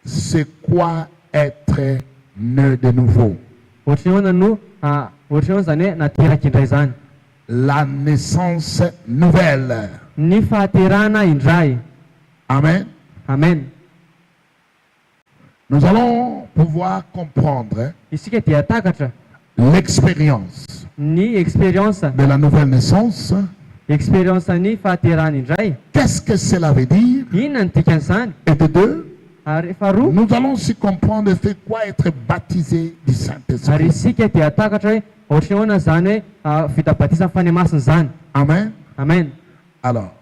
c'est quoi être né de nouveau? La naissance nouvelle. Amen. Amen. Nous allons pouvoir comprendre l'expérience de la nouvelle naissance. Qu'est-ce que cela veut dire? Et de deux, nous allons aussi comprendre c'est quoi être baptisé du Saint-Esprit. Amen. Amen. Alors,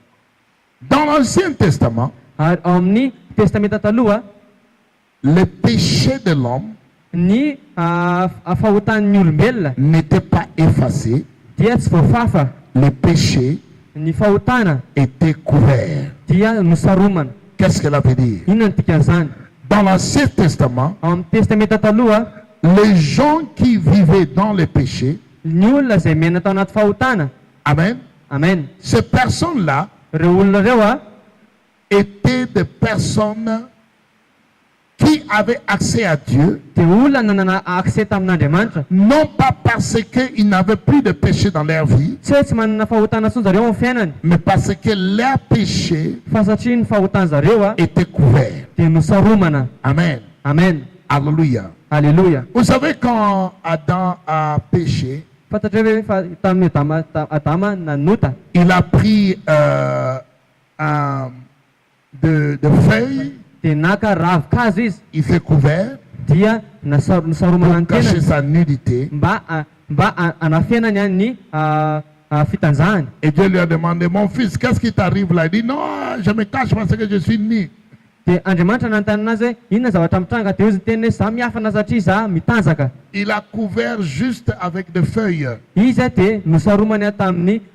dans l'Ancien Testament, le péché de l'homme n'était pas effacé. Le péché était couvert. Qu'est-ce que cela veut dire? Dans l'Ancien Testament, les gens qui vivaient dans le péché, amen, amen, ces personnes-là étaient des personnes qui avaient accès à Dieu, non pas parce qu'ils n'avaient plus de péché dans leur vie, mais parce que leur péché était couvert. Amen. Amen. Alléluia. Alléluia. Vous savez, quand Adam a péché, il a pris de feuilles, il s'est couvert pour cacher sa nudité. Et Dieu lui a demandé, mon fils, qu'est-ce qui t'arrive là? Il dit, non, je me cache parce que je suis nu. Il a couvert juste avec des feuilles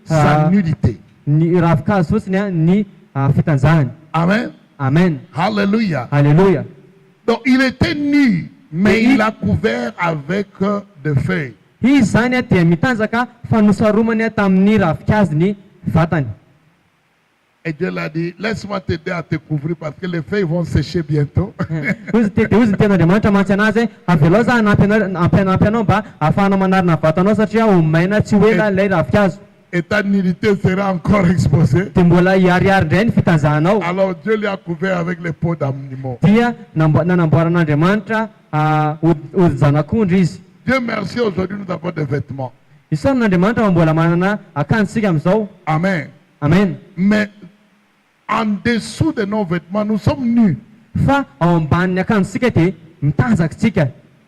sa nudité. Amen. Amen. Alléluia. Alléluia. Donc il était nu, mais il a couvert avec des feuilles. Et Dieu l'a dit, laisse-moi t'aider à te couvrir parce que les feuilles vont sécher bientôt. Et ta nudité sera encore exposée. Alors Dieu lui a couvert avec les peaux d'animaux. Dieu merci, aujourd'hui nous avons des vêtements. Amen. Amen. Mais en dessous de nos vêtements, nous sommes nus.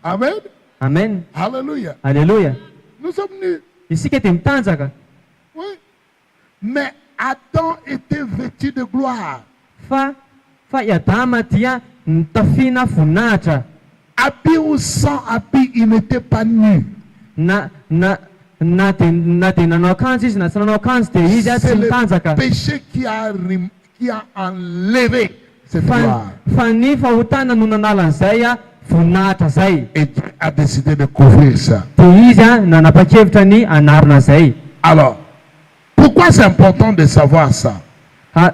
Amen. Amen. Alléluia. Alléluia. Nous sommes nus. Oui. Mais Adam était vêtu de gloire. Habillé ou sans habit, il n'était pas nu. C'est le péché qui a enlevé cette gloire. Et Dieu a décidé de couvrir ça. Alors, pourquoi c'est important de savoir ça? Dans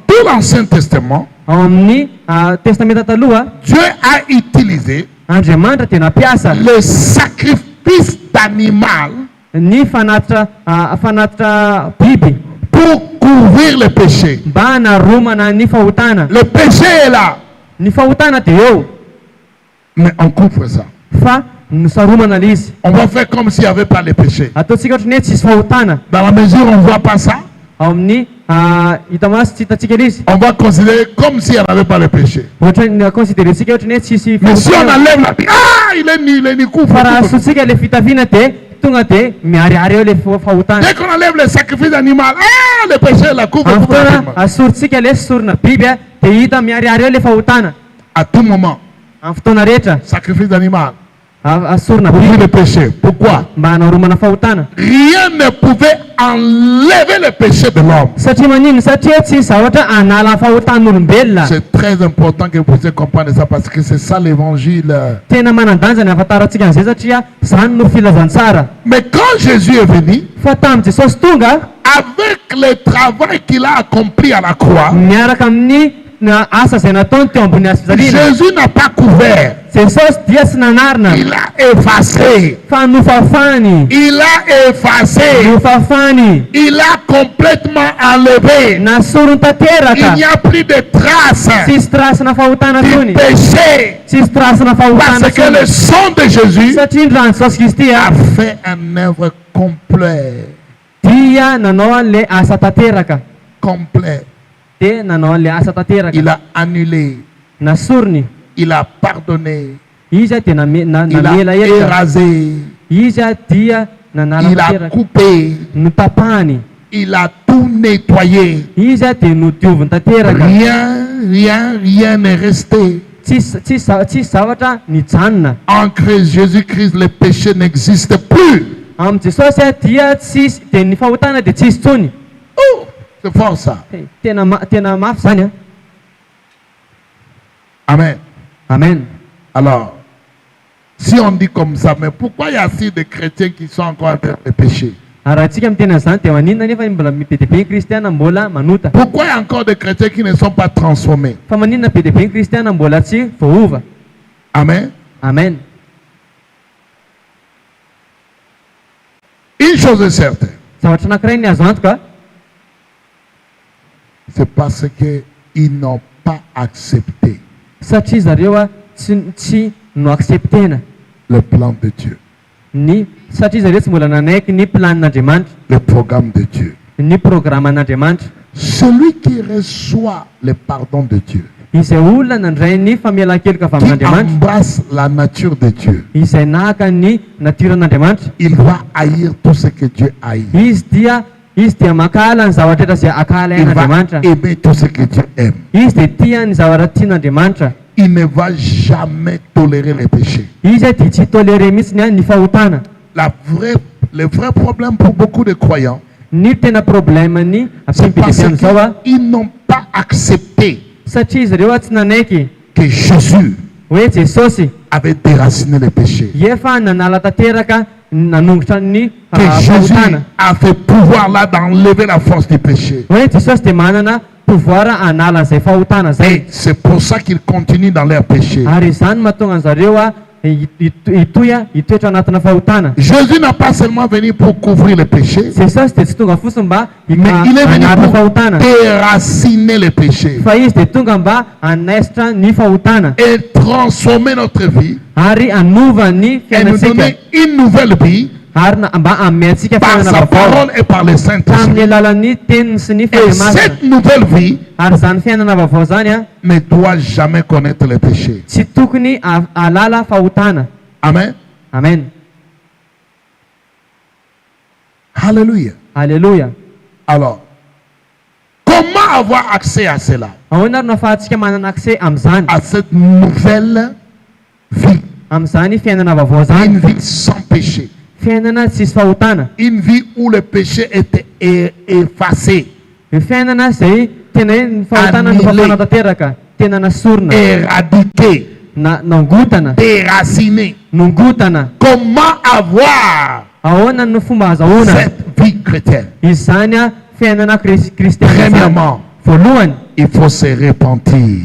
tout l'Ancien Testament, Dieu a utilisé le sacrifice d'animal pour couvrir le péché. Le péché est là. Mais on couvre ça. On va faire comme s'il n'y avait pas le péché. Dans la mesure où on ne voit pas ça, on va considérer comme s'il n'y avait pas le péché. Mais si on enlève la vie, ah, il est nu, couvre. Dès qu'on enlève le sacrifice animal, ah, le péché la couvre. À tout moment, sacrifice d'animal. Le péché. Pourquoi? Rien ne pouvait enlever le péché de l'homme. C'est très important que vous puissiez comprendre ça parce que c'est ça l'évangile. Mais quand Jésus est venu, avec le travail qu'il a accompli à la croix, Jésus n'a pas couvert. Il a effacé. Il a effacé. Il a complètement enlevé. Il n'y a plus de traces du péché. Parce que le sang de Jésus a fait une œuvre complète. Complet. Il a annulé. Il a pardonné. Il a érasé. Il a coupé. Il a tout nettoyé. Rien n'est resté. En Christ Jésus-Christ, le péché n'existe plus. Oh, c'est fort ça. Amen. Amen. Alors, si on dit comme ça, mais pourquoi il y a si de chrétiens qui sont encore en train de pécher? Pourquoi il y a encore des chrétiens qui ne sont pas transformés? Amen. Amen. Une chose est certaine. C'est parce qu'ils n'ont pas accepté le plan de Dieu. Le programme de Dieu. Celui qui reçoit le pardon de Dieu, qui embrasse la nature de Dieu, il va haïr tout ce que Dieu haït. Il va aimer tout ce que Dieu aime. Il ne va jamais tolérer les péchés. Le vrai problème pour beaucoup de croyants, c'est parce qu'ils n'ont pas accepté que Jésus avait déraciné les péchés. Que Jésus a fait pouvoir là d'enlever la force du péché. Et c'est pour ça qu'ils continuent dans leur péché. Jésus n'a pas seulement venu pour couvrir le péché, mais il est venu pour déraciner le péché et transformer notre vie et nous donner une nouvelle vie par sa parole et par le Saint-Esprit. Et cette nouvelle vie ne doit jamais connaître le péché. Amen. Amen. Alléluia. Alléluia. Alors, comment avoir accès à cela? À cette nouvelle vie. Une vie sans péché. Une vie où le péché était effacé, éradiqué, déraciné. Comment avoir cette vie chrétienne? Premièrement, il faut se repentir.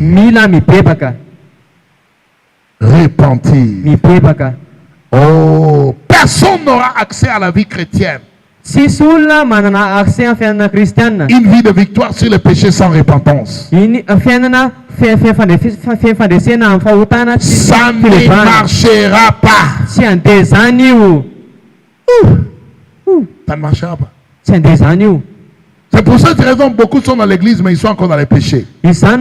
Repentir. Oh, personne n'aura accès à la vie chrétienne. Une vie de victoire sur le péché sans repentance. Ça ne marchera pas. Ça ne marchera pas. C'est pour cette raison que beaucoup sont dans l'église, mais ils sont encore dans les péchés. Parce qu'ils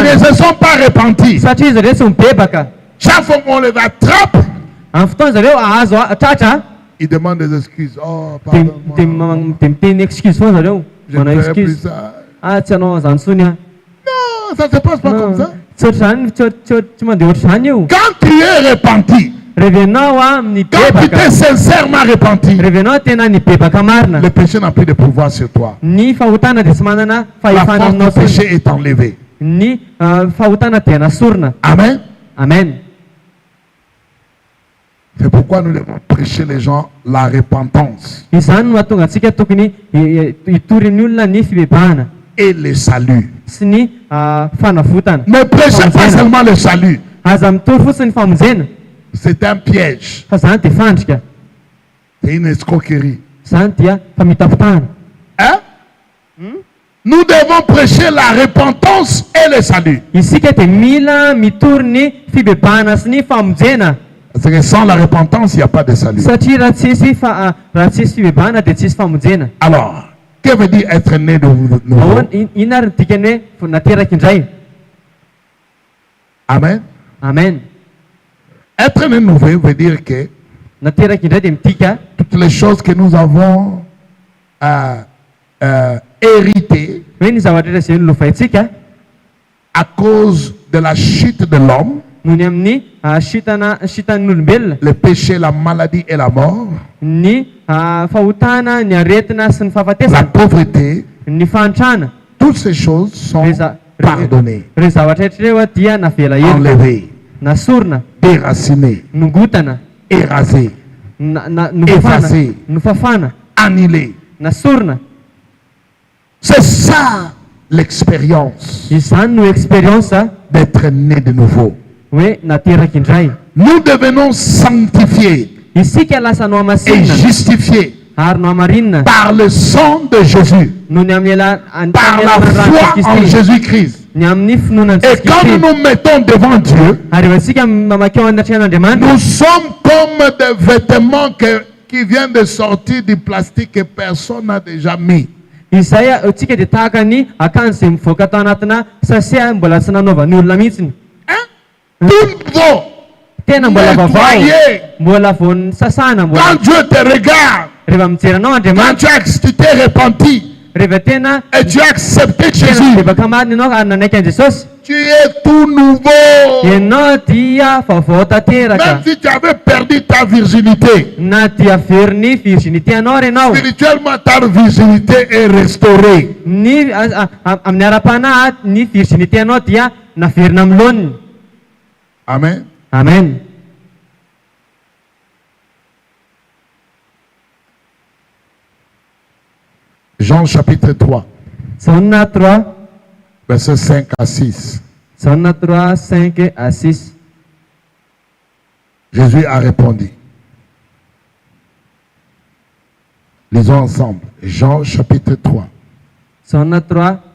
ne se sont pas repentis. Chaque fois qu'on les attrape, ils demandent des excuses. Oh, pardon-moi. Je ne ferai plus ça. Non, ça ne se passe pas comme ça. Quand tu es repenti, quand tu t'es sincèrement repenti, le péché n'a plus de pouvoir sur toi. La force du péché est enlevée. Amen. Amen. C'est pourquoi nous devons prêcher les gens la repentance et le salut. Ne prêchez pas seulement le salut. C'est un piège. C'est une escroquerie. Hein? Nous devons prêcher la repentance et le salut. Parce que sans la repentance, il n'y a pas de salut. Alors, que veut dire être né de nouveau? Amen. Amen. Être né de nouveau veut dire que toutes les choses que nous avons héritées à cause de la chute de l'homme, le péché, la maladie et la mort, la pauvreté, toutes ces choses sont pardonnées, enlevées, déracinées, érasées, effacées, annulées. C'est ça l'expérience d'être né de nouveau. Nous devenons sanctifiés et justifiés par le sang de Jésus, par la foi en Jésus-Christ. Et quand nous nous mettons devant Dieu, nous sommes comme des vêtements qui viennent de sortir du plastique que personne n'a déjà mis. Tout nouveau, nettoyé. Quand Dieu te regarde, quand tu t'es repenti et tu as accepté Jésus, tu es tout nouveau. Même si tu avais perdu ta virginité, spirituellement ta virginité est restaurée. Amen. Amen. Jean chapitre 3. Versets 5 à 6. Jésus a répondu. Lisons ensemble. Jean chapitre 3.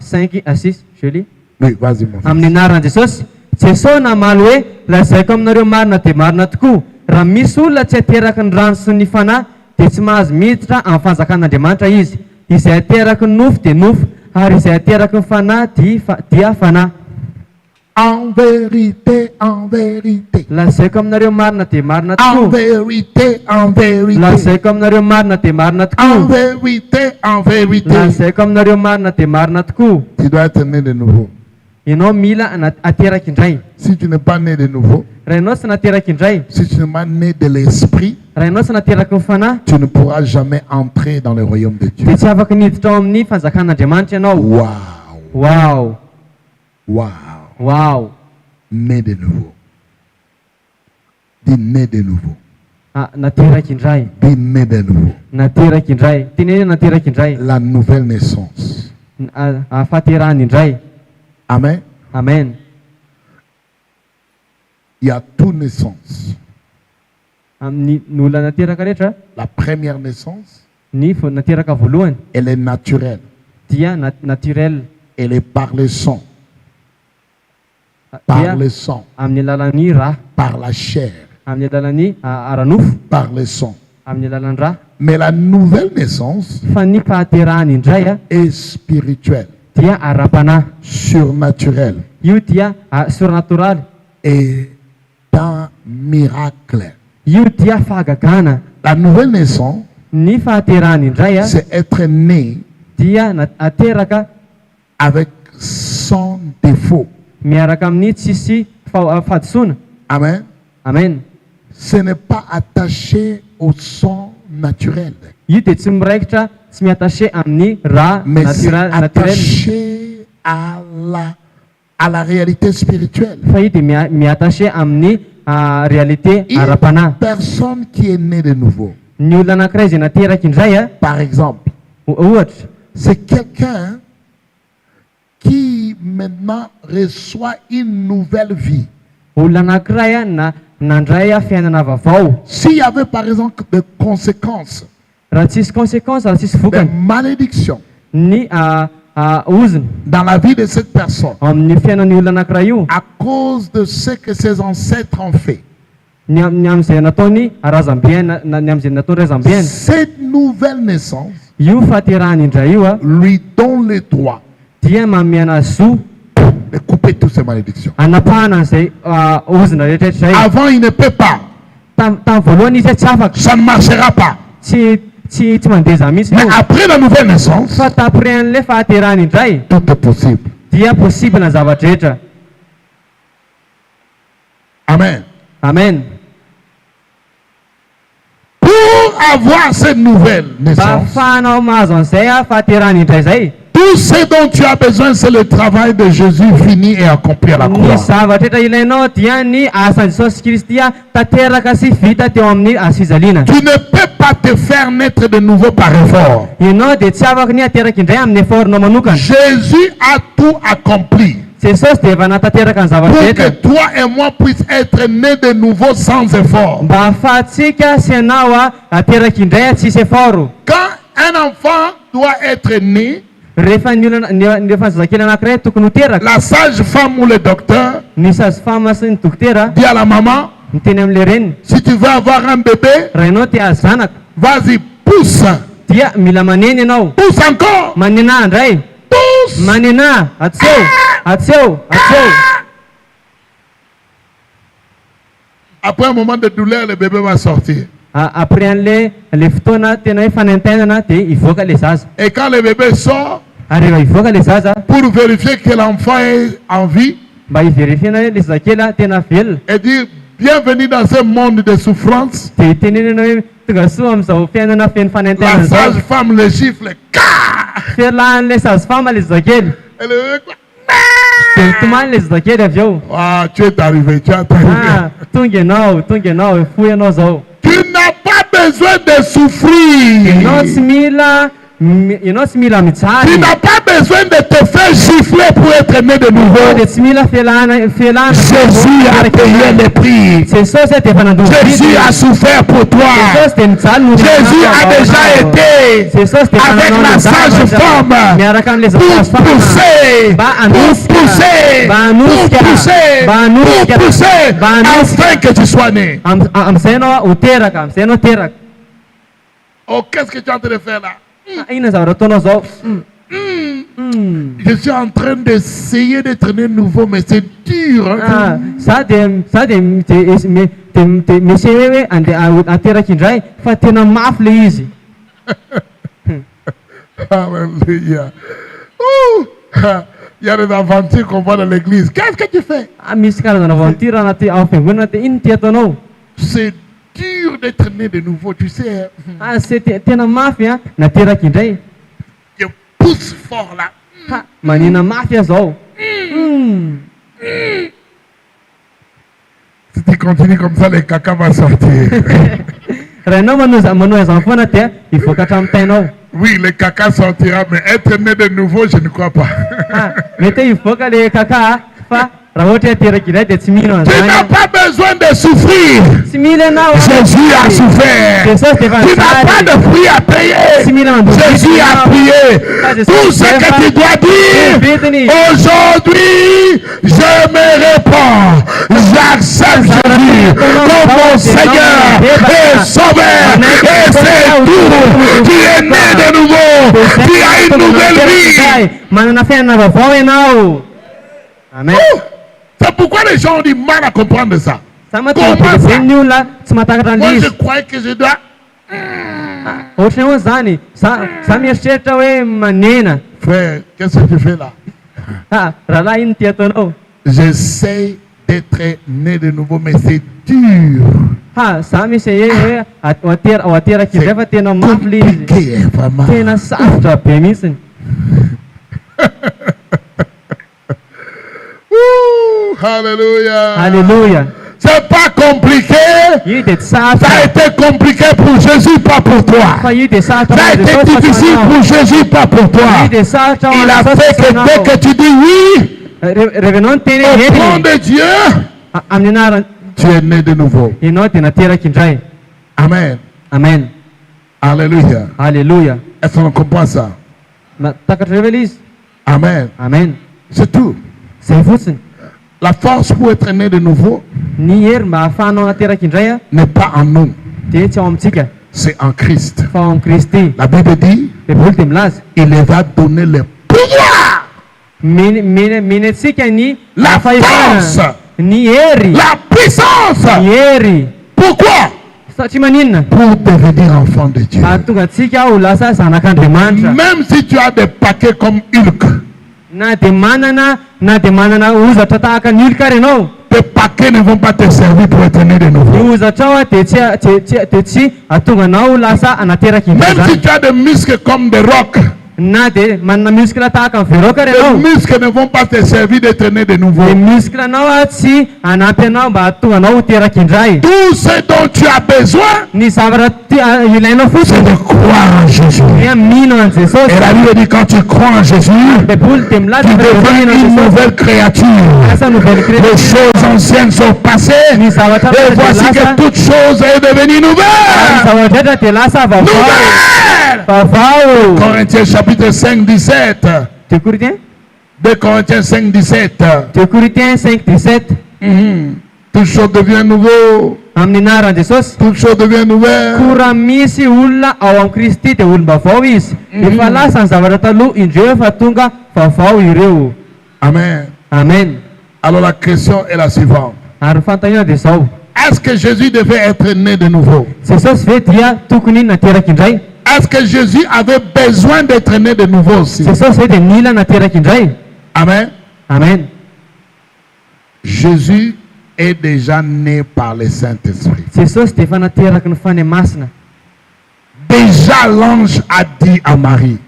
5 à 6. Je lis. Oui, vas-y mon fils. Jesosy namaly hoe lazaiko aminareo marina dia marina tokoa raha misy olona tsy ateraky ny rano sy ny fanahy dia tsy mahazo miditra amin'ny fanjakan'Andriamanitra izy. Izay ateraky ny nofo dia nofo ary izay ateraky ny fanahy dia fanahy. En vérité, en vérité. Lazaiko aminareo marina dia marina tokoa. En vérité, en vérité. Lazaiko aminareo marina dia marina tokoa. En vérité, en vérité. Lazaiko aminareo marina dia marina tokoa. Tu dois être né de nouveau. Si tu n'es pas né de nouveau, si tu n'es pas né de l'esprit, tu ne pourras jamais entrer dans le royaume de Dieu. Wow. Wow. Wow. Né de nouveau. Dis né de nouveau. Dis né de nouveau. La nouvelle naissance. Amen. Amen. Il y a toute naissance. La première naissance, elle est naturelle. Elle est par le sang. Par le sang. Par la chair. Par le sang. Mais la nouvelle naissance est spirituelle. Surnaturel et un miracle. La nouvelle naissance, c'est être né avec sans défaut. Amen. Amen. Ce n'est pas attaché au sang naturel, mais c'est attaché à la réalité spirituelle. réalité Une personne qui est née de nouveau, par exemple, c'est quelqu'un qui maintenant reçoit une nouvelle vie. S'il y avait par exemple des conséquences, des malédictions dans la vie de cette personne à cause de ce que ses ancêtres ont fait, cette nouvelle naissance lui donne le droit de couper toutes ces malédictions. Avant, il ne peut pas. Ça ne marchera pas. Mais après la nouvelle naissance, tout est possible. Amen. Amen. Pour avoir cette nouvelle naissance, tout ce dont tu as besoin, c'est le travail de Jésus fini et accompli à la croix. Tu ne peux pas te faire naître de nouveau par effort. Jésus a tout accompli pour que toi et moi puissions être nés de nouveau sans effort. Quand un enfant doit être né, la sage-femme ou le docteur dit à la maman, si tu veux avoir un bébé, vas-y, pousse. Pousse encore. Pousse. Après un moment de douleur, le bébé va sortir. Et quand le bébé sort, pour vérifier que l'enfant est en vie, et dire bienvenue dans ce monde de souffrance, la sage-femme le gifle. Et le bébé, ah, tu es arrivé, tu es arrivé. Tu n'as pas besoin de souffrir. Tu n'as pas besoin de te faire gifler pour être né de nouveau. Jésus a payé le prix. Jésus a souffert pour toi. Jésus a déjà été avec la sage-femme pour pousser afin que tu sois né. Oh, qu'est-ce que tu es en train de faire là? Je suis en train d'essayer d'être né nouveau, mais c'est dur. Alléluia. Il y a des aventures qu'on voit dans l'église. Qu'est-ce que tu fais? C'est dur d'être né de nouveau, tu sais. Je pousse fort là. Si tu continues comme ça, le caca va sortir. Oui, le caca sortira, mais être né de nouveau, je ne crois pas. Tu n'as pas besoin de souffrir. Jésus a souffert. Tu n'as pas de prix à payer. Jésus a prié. Tout ce que tu dois dire, aujourd'hui, je me réponds. J'accepte Jésus comme mon Seigneur et Sauveur. Et c'est tout. Tu es né de nouveau. Tu as une nouvelle vie. Amen. C'est pourquoi les gens ont du mal à comprendre ça. Comment ça? Moi, je croyais que je dois... Frère, qu'est-ce que tu fais là? J'essaie d'être né de nouveau, mais c'est dur. C'est compliqué, vraiment. Alléluia. Alléluia. C'est pas compliqué. Ça a été compliqué pour Jésus, pas pour toi. Ça a été difficile pour Jésus, pas pour toi. Il a fait que dès que tu dis oui, au nom de Dieu, tu es né de nouveau. Amen. Amen. Alléluia. Alléluia. Est-ce qu'on comprend ça? Amen. Amen. C'est tout. La force pour être né de nouveau n'est pas en nous. C'est en Christ. La Bible dit il va donner le pouvoir, la force, la puissance. Pourquoi? Pour devenir enfant de Dieu. Même si tu as des paquets comme Hulk, tes paquets ne vont pas te servir pour être né de nouveau. Même si tu as des muscles comme des rocs, les muscles ne vont pas te servir d'être né de nouveau. Tout ce dont tu as besoin, c'est de croire en Jésus. Et la Bible dit quand tu crois en Jésus, tu deviens une nouvelle créature. Les choses anciennes sont passées et voici que toute chose est devenue nouvelle. Corinthiens chapitre 5, 17. 2 Corinthiens 5, 17. Toute chose devient nouveau. Toute chose devient nouvelle. Amen. Amen. Alors la question est la suivante. Est-ce que Jésus devait être né de nouveau? Est-ce que Jésus avait besoin d'être né de nouveau aussi? Amen. Amen. Jésus est déjà né par le Saint-Esprit. Déjà l'ange a dit à Marie,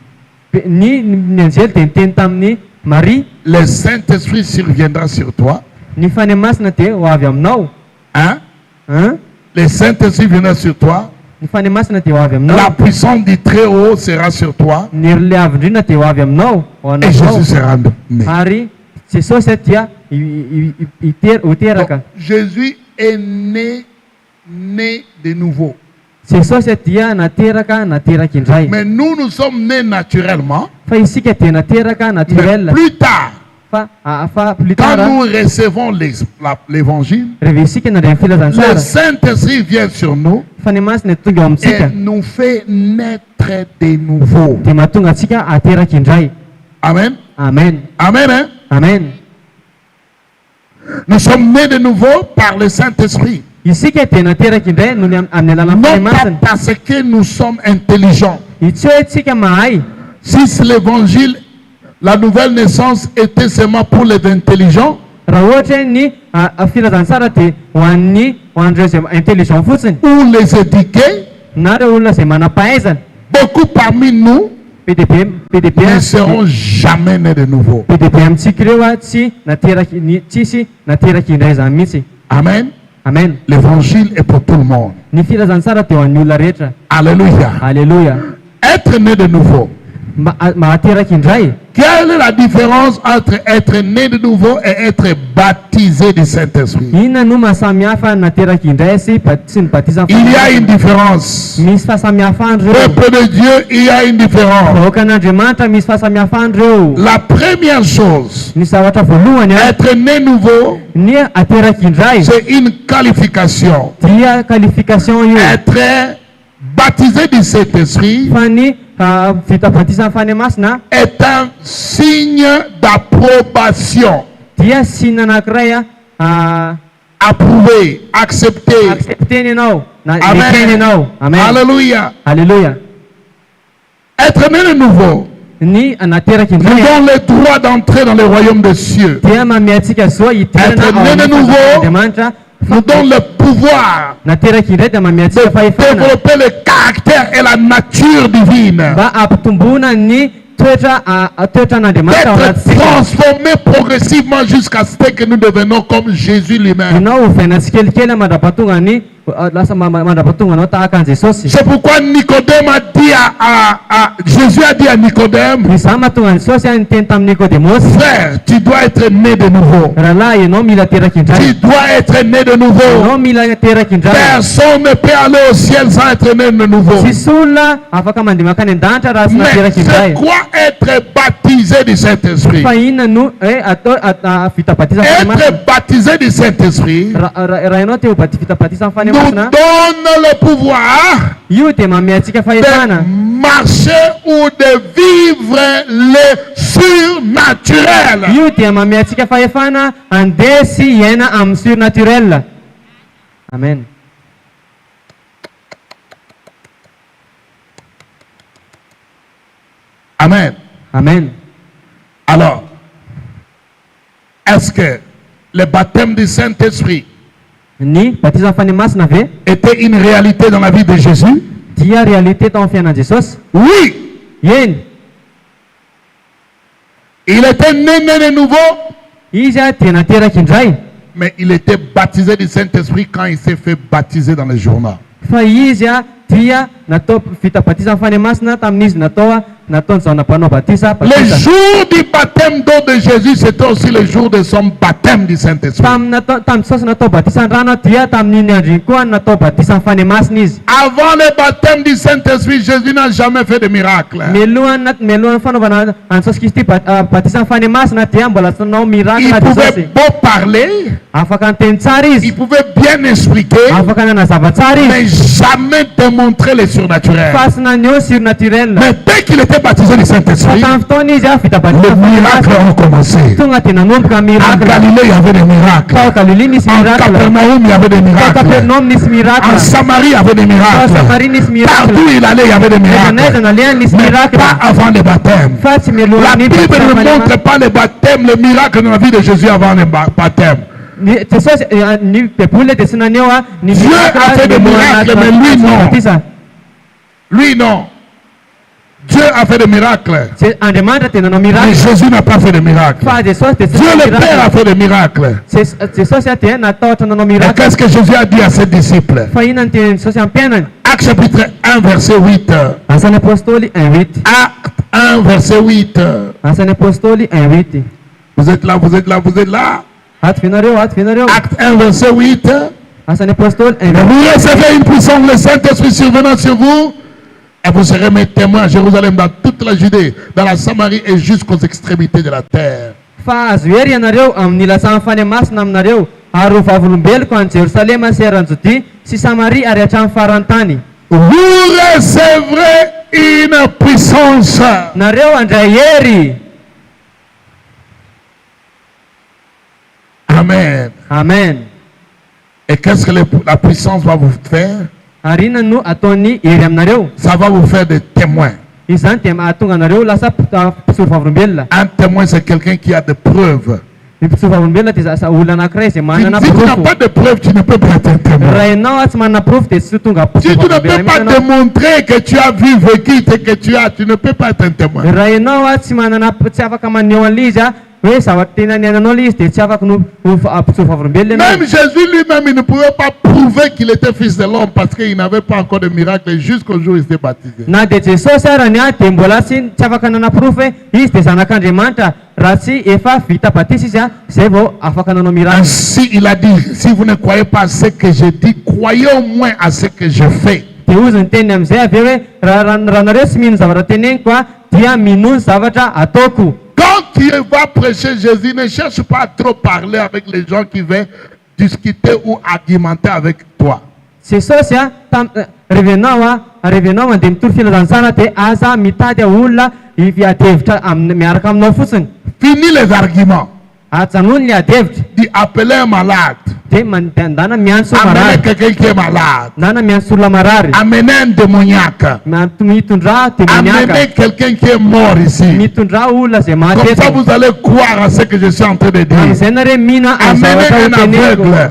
le Saint-Esprit surviendra sur toi. Hein? Le Saint-Esprit viendra sur toi. La puissance du Très-Haut sera sur toi. Et Jésus sera né. Donc, Jésus est né de nouveau. Mais nous sommes nés naturellement. Mais plus tard, quand nous recevons l'évangile, le Saint-Esprit vient sur nous et nous fait naître de nouveau. Amen. Amen. Amen. Hein? Amen. Nous sommes nés de nouveau par le Saint-Esprit. Non pas parce que nous sommes intelligents. Si l'évangile, la nouvelle naissance était seulement pour les intelligents, ou les éduqués, beaucoup parmi nous ne seront jamais nés de nouveau. Amen. Amen. L'évangile est pour tout le monde. Alléluia. Alléluia. Être né de nouveau. Quelle est la différence entre être né de nouveau et être baptisé du Saint-Esprit? Il y a une différence. Peuple de Dieu, il y a une différence. La première chose, être né nouveau, c'est une qualification. Être baptisé du Saint-Esprit est un signe d'approbation. Approuvé, accepté. Amen. Alléluia. Alléluia. Être né de nouveau nous donne le droit d'entrer dans le royaume des cieux. Être né de nouveau nous donne le pouvoir de développer le caractère et la nature divine. transformé progressivement jusqu'à ce que nous devenons comme Jésus lui-même. C'est pourquoi Nicodème a dit Jésus a dit à Nicodème, frère, tu dois être né de nouveau. Tu dois être né de nouveau. Personne ne peut aller au ciel sans être né de nouveau. Mais c'est quoi être baptisé du Saint-Esprit? Être baptisé du Saint-Esprit nous donne le pouvoir de marcher ou de vivre le surnaturel. Amen. Amen. Amen. Alors, est-ce que le baptême du Saint-Esprit était une réalité dans la vie de Jésus? Oui. Il était né de nouveau. Mais il était baptisé du Saint-Esprit quand il s'est fait baptiser dans le Jourdain. Le jour du baptême d'eau de Jésus, c'était aussi le jour de son baptême du Saint-Esprit. Avant le baptême du Saint-Esprit, Jésus n'a jamais fait de miracle. Il pouvait beau parler, il pouvait bien expliquer, mais jamais démontrer le surnaturel. Mais dès qu'il était baptisé du Saint-Esprit, les miracles ont commencé. En Galilée, il y avait des miracles. En Capernaum, il y avait des miracles. En Samarie, il y avait des miracles. Partout il allait, il y avait des miracles. Mais pas avant le baptême. La Bible ne montre pas le baptême, le miracle dans la vie de Jésus avant le baptême. Dieu a fait des miracles, mais lui non. Lui non. Dieu a fait des miracles. Mais Jésus n'a pas fait de miracles. Dieu le Père a fait des miracles. Et qu'est-ce que Jésus a dit à ses disciples? Acte chapitre 1 verset 8. Acte 1 verset 8. Vous êtes là, vous êtes là, vous êtes là. Acte 1 verset 8. Vous recevez une puissance, le Saint-Esprit survenant sur vous. Et vous serez mes témoins à Jérusalem, dans toute la Judée, dans la Samarie et jusqu'aux extrémités de la terre. Vous recevrez une puissance. Amen. Amen. Et qu'est-ce que la puissance va vous faire? Ça va vous faire des témoins. Un témoin, c'est quelqu'un qui a des preuves. Si tu n'as pas de preuves, tu ne peux pas être un témoin. Si tu ne peux pas démontrer que tu as vu, vécu, que tu ne peux pas être un témoin. Même Jésus lui-même, il ne pouvait pas prouver qu'il était fils de l'homme parce qu'il n'avait pas encore de miracle jusqu'au jour où il s'est baptisé. Ainsi, il a dit, si vous ne croyez pas à ce que je dis, croyez au moins à ce que je fais. Quand tu vas prêcher Jésus, ne cherche pas à trop parler avec les gens qui veulent discuter ou argumenter avec toi. Fini les arguments. Dis appeler un malade. Amener quelqu'un qui est malade. Amener un démoniaque. Amener quelqu'un qui est mort ici. Comme ça vous allez croire à ce que je suis en train de dire. Amener un aveugle.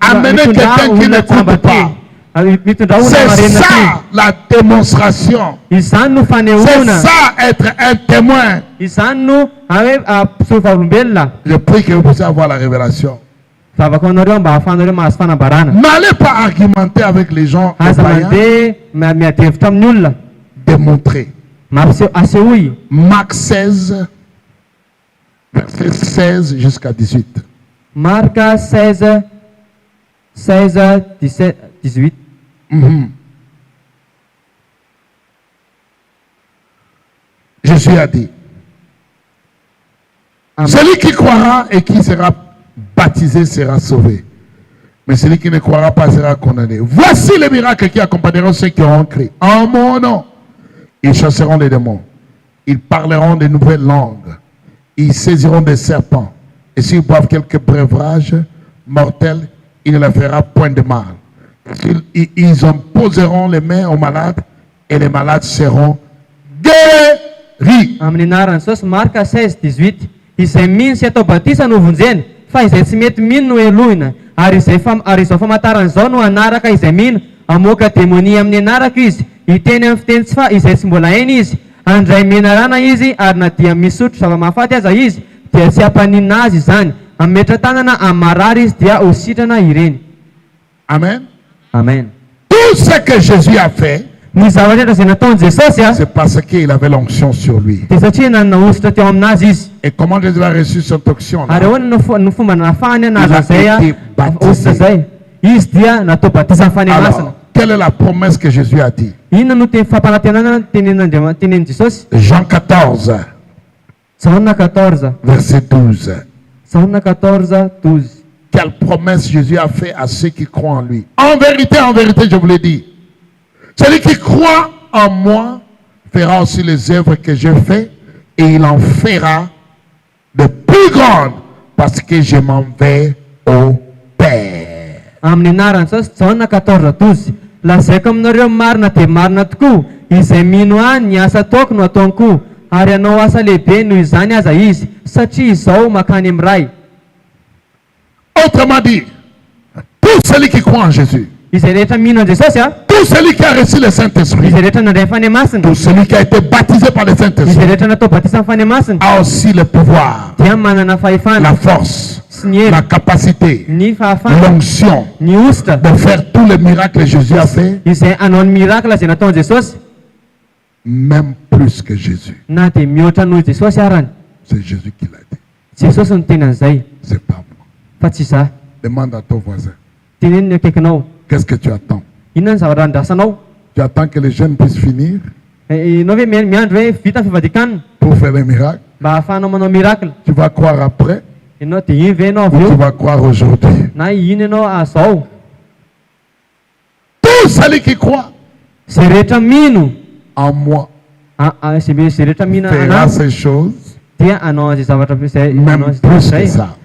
Amener quelqu'un qui n'écoute pas. C'est ça la démonstration. C'est ça être un témoin. Je prie que vous puissiez avoir la révélation. N'allez pas argumenter avec les gens démontrer. Marc 16, verset 16 jusqu'à 18. Marc 16, 17, 18. Jésus a dit, celui qui croira et qui sera baptisé sera sauvé. Mais celui qui ne croira pas sera condamné. Voici les miracles qui accompagneront ceux qui auront cru. En mon nom, ils chasseront les démons. Ils parleront de nouvelles langues. Ils saisiront des serpents. Et s'ils boivent quelques breuvages mortels, il ne leur fera point de mal. Ils imposeront les mains aux malades et les malades seront guéris. Marc 16, 18. Izay mino sy atao batisa no vonjeny, fa izay tsy mety mino no elohina. Ary izao famantarana izao no anaraka izay mino, amoaka demonia amin'ny anarako izy, iteny amin'ny fiteny tsy izay tsy mbola hainy izy, andray menarana izy, ary na dia misotro zava-mahafaty aza izy, dia tsy hampaninina azy izany, ametra tanana amarary izy dia ho sitrana ireny. Amen. Amen. Tout ce que Jésus a fait, c'est parce qu'il avait l'onction sur lui. Et comment Jésus a reçu cette onction là? Il a été baptisé. Alors, quelle est la promesse que Jésus a dit? Jean 14, verset 12. Quelle promesse Jésus a fait à ceux qui croient en lui? En vérité, je vous l'ai dit. Celui qui croit en moi fera aussi les œuvres que j'ai faites et il en fera de plus grandes parce que je m'en vais au Père. Amen. Autrement dit, tout celui qui croit en Jésus, tout celui qui a reçu le Saint-Esprit, tout celui qui a été baptisé par le Saint-Esprit, a aussi le pouvoir, la force, la capacité, l'onction de faire tous les miracles que Jésus a fait, même plus que Jésus. C'est Jésus qui l'a dit. C'est pas moi. Demande à ton voisin. Qu'est-ce que tu attends? Tu attends que les jeunes puissent finir pour faire les miracles? Tu vas croire après ou tu vas croire aujourd'hui? Tout celui qui croit en moi fera ces choses, même plus que ça.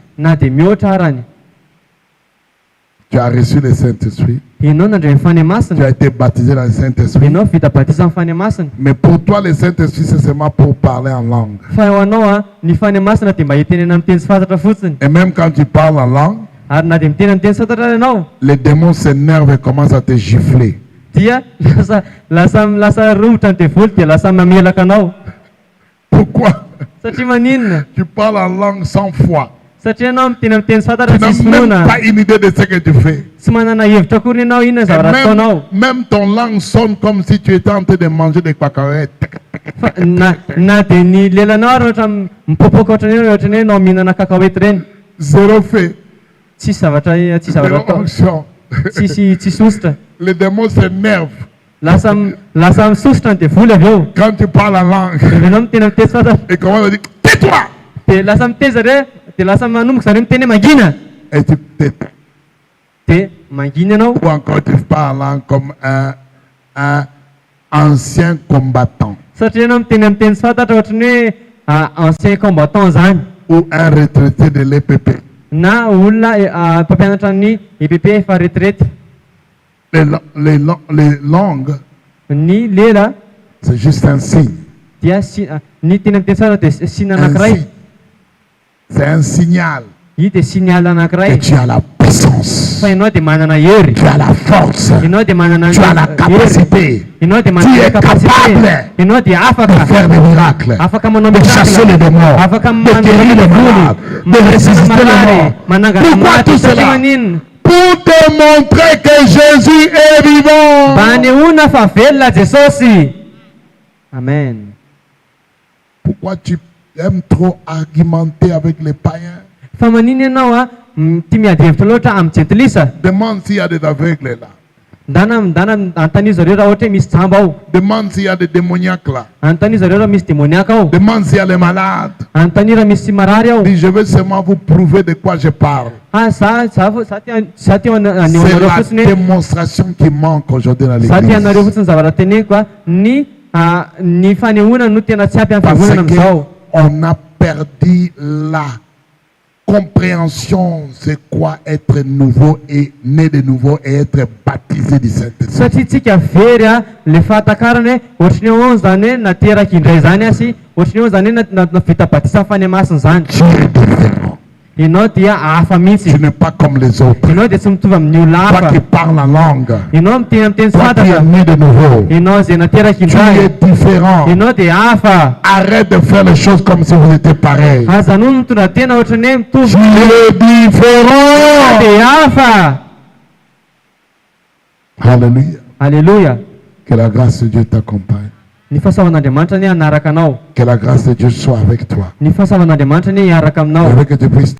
Tu as reçu le Saint-Esprit. Tu as été baptisé dans le Saint-Esprit. Mais pour toi, le Saint-Esprit, c'est seulement pour parler en langue. Et même quand tu parles en langue, les démons s'énervent et commencent à te gifler. Pourquoi? Tu parles en langue 100 fois. Tu n'as même pas une idée de ce que tu fais. Même ton langue sonne comme si tu étais en train de manger des cacahuètes. Zéro fait. Zéro onction. Les démons s'énervent. Quand tu parles en langue, et comment on dit, tais-toi! Et tu tais. Ou encore tu parles en langue comme un ancien combattant. Ou un retraité de l'EPP. Les langues, c'est juste un signe. C'est un signal. Et tu as la puissance. Tu as la force. Tu as la capacité. Tu es capable de faire des miracles, de chasser les démons, de guérir les malades, de ressusciter les morts. Pourquoi tout cela? Pour te montrer que Jésus est vivant. Amen. Pourquoi tu aimes trop argumenter avec les païens? Demande s'il y a des aveugles là. Demande s'il y a des démoniaques là. Demande s'il y a les malades. Dis, je veux seulement vous prouver de quoi je parle. C'est la démonstration qui manque aujourd'hui dans l'église. Parce qu'on a perdu la compréhension, c'est quoi être nouveau et né de nouveau et être baptisé du Saint-Esprit. Dieu est différent. Tu n'es pas comme les autres. Toi qui parles en langue. Toi qui es né de nouveau. Tu es différent. Arrête de faire les choses comme si vous étiez pareil. Tu es différent. Alléluia. Alléluia. Que la grâce de Dieu t'accompagne. Que la grâce de Dieu soit avec toi. Avec que tu puisses